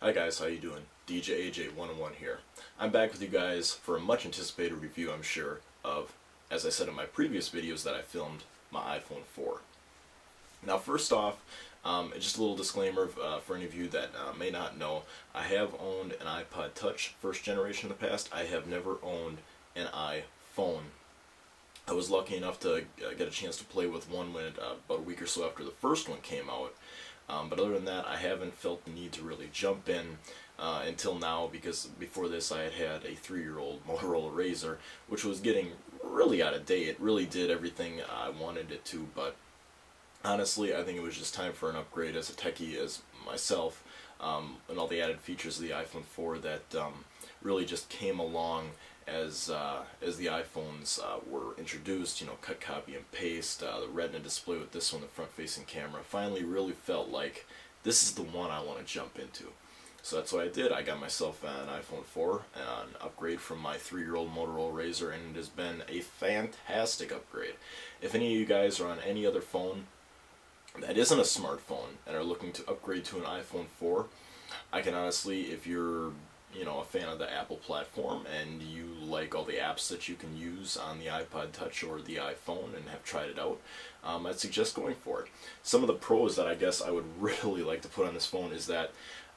Hi guys, how you doing? DJ AJ101 here. I'm back with you guys for a much anticipated review, I'm sure, of, as I said in my previous videos, that I filmed my iPhone 4. Now first off, just a little disclaimer for any of you that may not know, I have owned an iPod Touch first generation in the past. I have never owned an iPhone. I was lucky enough to get a chance to play with one when about a week or so after the first one came out. But other than that, I haven't felt the need to really jump in until now, because before this I had a 3-year-old Motorola Razr, which was getting really out of date. It really did everything I wanted it to, but honestly I think it was just time for an upgrade as a techie as myself, and all the added features of the iPhone 4 that really just came along as the iPhones were introduced. You know, cut, copy, and paste, the Retina display with this one, the front-facing camera, finally really felt like this is the one I want to jump into. So that's what I did. I got myself an iPhone 4, an upgrade from my 3-year-old Motorola Razr, and it has been a fantastic upgrade. If any of you guys are on any other phone that isn't a smartphone and are looking to upgrade to an iPhone 4, I can honestly, if you're a fan of the Apple platform and you like all the apps that you can use on the iPod Touch or the iPhone and have tried it out, I'd suggest going for it. Some of the pros that I guess I would really like to put on this phone is that,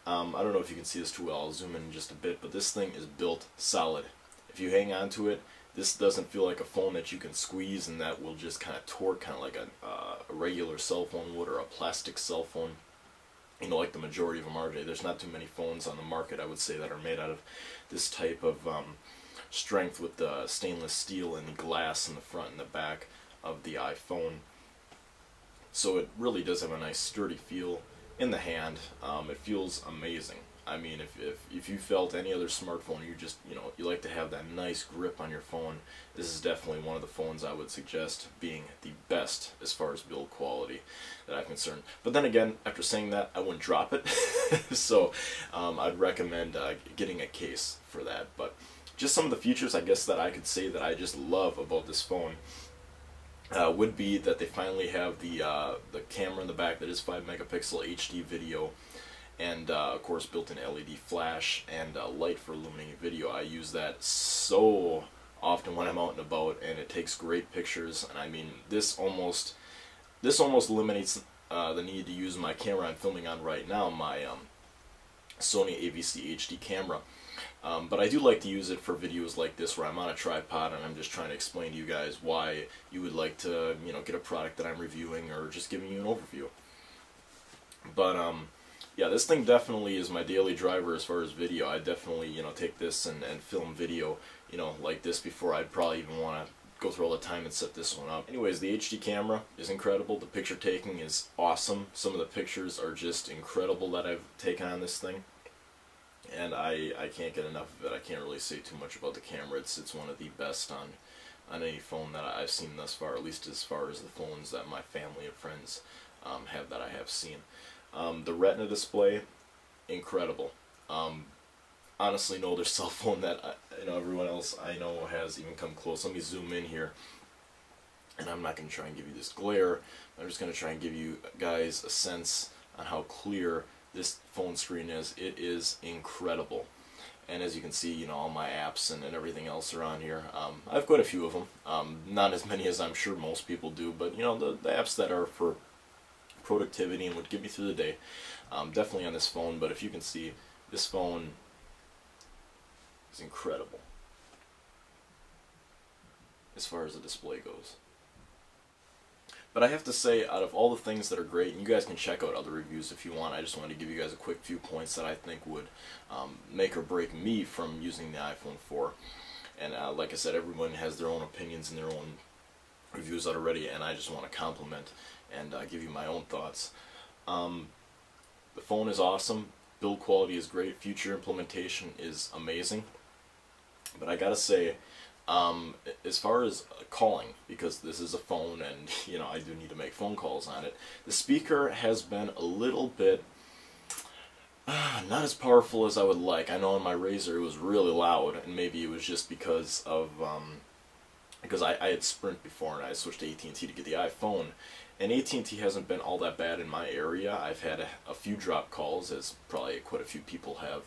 I don't know if you can see this too well, I'll zoom in just a bit, but this thing is built solid. If you hang on to it, this doesn't feel like a phone that you can squeeze and that will just kind of torque, kind of like a regular cell phone would, or a plastic cell phone. You know, like the majority of them are today. There's not too many phones on the market, I would say, that are made out of this type of strength, with the stainless steel and the glass in the front and the back of the iPhone. So it really does have a nice sturdy feel in the hand. It feels amazing. I mean, if you felt any other smartphone, you like to have that nice grip on your phone, this is definitely one of the phones I would suggest being the best as far as build quality that I'm concerned. But then again, after saying that, I wouldn't drop it. So I'd recommend getting a case for that. But just some of the features, I guess, that I could say that I just love about this phone would be that they finally have the camera in the back that is 5 megapixel HD video, and of course built-in LED flash and light for illuminating video. I use that so often when I'm out and about, and it takes great pictures. And I mean, this almost eliminates the need to use my camera I'm filming on right now, my Sony AVC HD camera. But I do like to use it for videos like this where I'm on a tripod and I'm just trying to explain to you guys why you would like to get a product that I'm reviewing, or just giving you an overview. But yeah, this thing definitely is my daily driver as far as video. I definitely take this and film video like this before I'd probably even want to go through all the time and set this one up. Anyways, the HD camera is incredible. The picture taking is awesome. Some of the pictures are just incredible that I've taken on this thing, and I can't get enough of it. I can't really say too much about the camera. It's one of the best on any phone that I've seen thus far, at least as far as the phones that my family and friends have that I have seen. The Retina display, incredible. Honestly, no other cell phone that everyone else I know has even come close. Let me zoom in here, and I'm not going to try and give you this glare. I'm just going to try and give you guys a sense on how clear this phone screen is. It is incredible. And as you can see, all my apps and everything else are on here. I've got a few of them, not as many as I'm sure most people do, but the apps that are for productivity and would get me through the day, definitely on this phone. But if you can see, this phone is incredible as far as the display goes. But I have to say, out of all the things that are great, and you guys can check out other reviews if you want, I just wanted to give you guys a quick few points that I think would make or break me from using the iPhone 4. And like I said, everyone has their own opinions and their own reviews out already, and I just want to compliment and give you my own thoughts. The phone is awesome, build quality is great, future implementation is amazing. But I gotta say, as far as calling, because this is a phone and I do need to make phone calls on it, the speaker has been a little bit not as powerful as I would like. I know on my Razr it was really loud, and maybe it was just because of because I had Sprint before and I switched to AT&T to get the iPhone, and AT&T hasn't been all that bad in my area. I've had a few drop calls, as probably quite a few people have,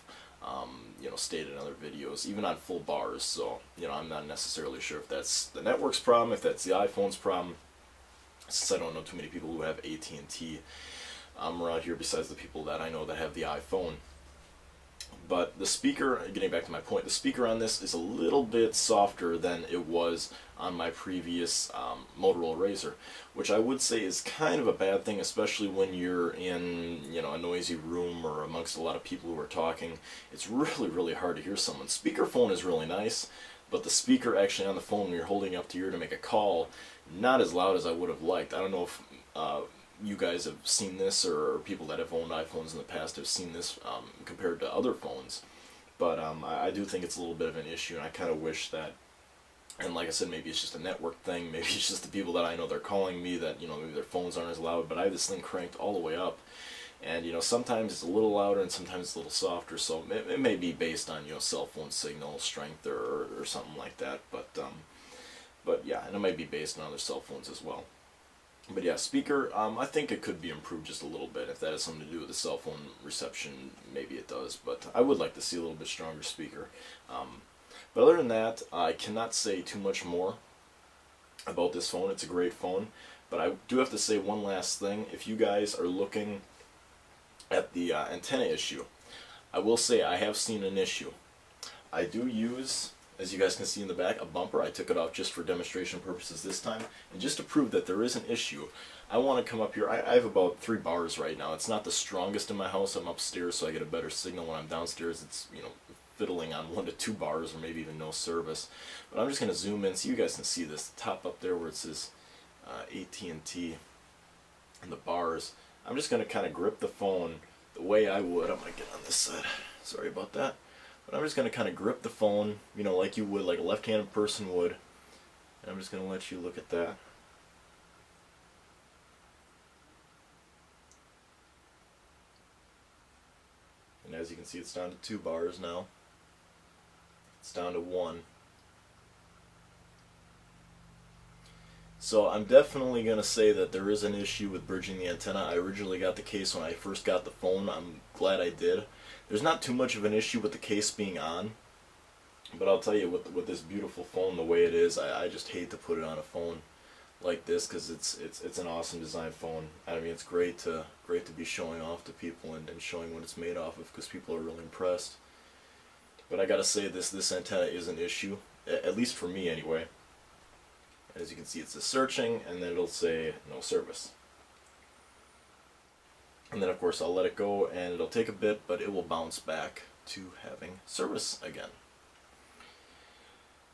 you know, stated in other videos, even on full bars. So, you know, I'm not necessarily sure if that's the network's problem, if that's the iPhone's problem, since I don't know too many people who have AT&T around here besides the people that I know that have the iPhone. But the speaker, getting back to my point, the speaker on this is a little bit softer than it was on my previous Motorola Razr, which I would say is kind of a bad thing, especially when you're in, you know, a noisy room or amongst a lot of people who are talking. It's really, really hard to hear someone. Speakerphone is really nice, but the speaker actually on the phone when you're holding up to your ear to make a call, not as loud as I would have liked. I don't know if you guys have seen this, or people that have owned iPhones in the past have seen this compared to other phones, but I do think it's a little bit of an issue, and I kind of wish that, and like I said, maybe it's just a network thing, maybe it's just the people that I know they're calling me that, you know, maybe their phones aren't as loud, but I have this thing cranked all the way up, and, you know, sometimes it's a little louder and sometimes it's a little softer, so it may be based on, you know, cell phone signal strength or something like that, but yeah, and it might be based on other cell phones as well. But yeah, speaker, I think it could be improved just a little bit. If that has something to do with the cell phone reception, maybe it does. But I would like to see a little bit stronger speaker. But other than that, I cannot say too much more about this phone. It's a great phone. But I do have to say one last thing. If you guys are looking at the antenna issue, I will say I have seen an issue. I do use, as you guys can see in the back, a bumper. I took it off just for demonstration purposes this time. And just to prove that there is an issue, I want to come up here. I have about 3 bars right now. It's not the strongest in my house. I'm upstairs, so I get a better signal. When I'm downstairs, it's, you know, fiddling on 1 to 2 bars or maybe even no service. But I'm just going to zoom in so you guys can see this. The top up there where it says AT&T and the bars. I'm just going to kind of grip the phone the way I would. I'm going to get on this side. Sorry about that. But I'm just going to kind of grip the phone, you know, like you would, like a left-handed person would. And I'm just going to let you look at that. And as you can see, it's down to 2 bars now. It's down to 1. So I'm definitely going to say that there is an issue with bridging the antenna. I originally got the case when I first got the phone. I'm glad I did. There's not too much of an issue with the case being on, but I'll tell you, with this beautiful phone the way it is, I just hate to put it on a phone like this, because it's an awesome design phone. I mean, it's great to be showing off to people and showing what it's made off of, because people are really impressed. But I gotta say, this antenna is an issue, at least for me anyway. As you can see, it says searching, and then it'll say no service. And then of course I'll let it go, and it'll take a bit, but it will bounce back to having service again.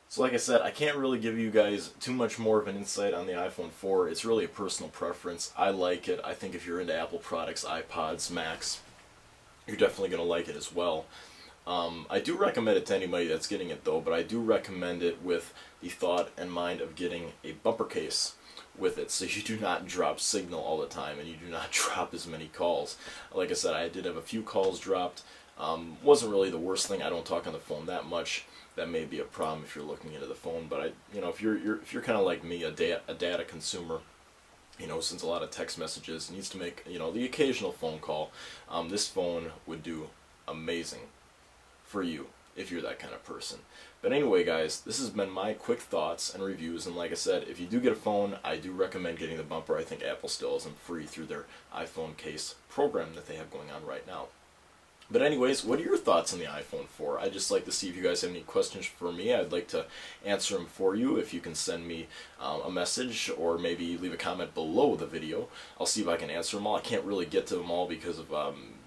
So like I said, I can't really give you guys too much more of an insight on the iPhone 4. It's really a personal preference. I like it. I think if you're into Apple products, iPods, Macs, you're definitely going to like it as well. I do recommend it to anybody that's getting it though, but I do recommend it with the thought and mind of getting a bumper case with it, so you do not drop signal all the time and you do not drop as many calls. Like I said, I did have a few calls dropped. Wasn't really the worst thing. I don't talk on the phone that much. That may be a problem if you're looking into the phone, but you know, if you're kind of like me, a data consumer, you know, since a lot of text messages, needs to make, you know, the occasional phone call, this phone would do amazing for you if you're that kind of person. But anyway, guys, this has been my quick thoughts and reviews, and like I said, if you do get a phone, I do recommend getting the bumper. I think Apple still has them free through their iPhone case program that they have going on right now. But anyways, what are your thoughts on the iPhone 4? I'd just like to see if you guys have any questions for me. I'd like to answer them for you. If you can send me a message or maybe leave a comment below the video, I'll see if I can answer them all. I can't really get to them all because of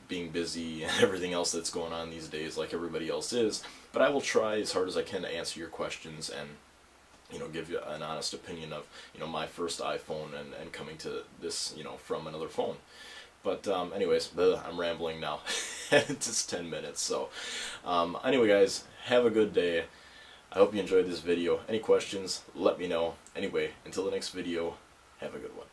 being busy and everything else that's going on these days, like everybody else is. But I will try as hard as I can to answer your questions and, you know, give you an honest opinion of, you know, my first iPhone and coming to this, you know, from another phone. But anyways, I'm rambling now. It's just 10 minutes. So anyway, guys, have a good day. I hope you enjoyed this video. Any questions, let me know. Anyway, until the next video, have a good one.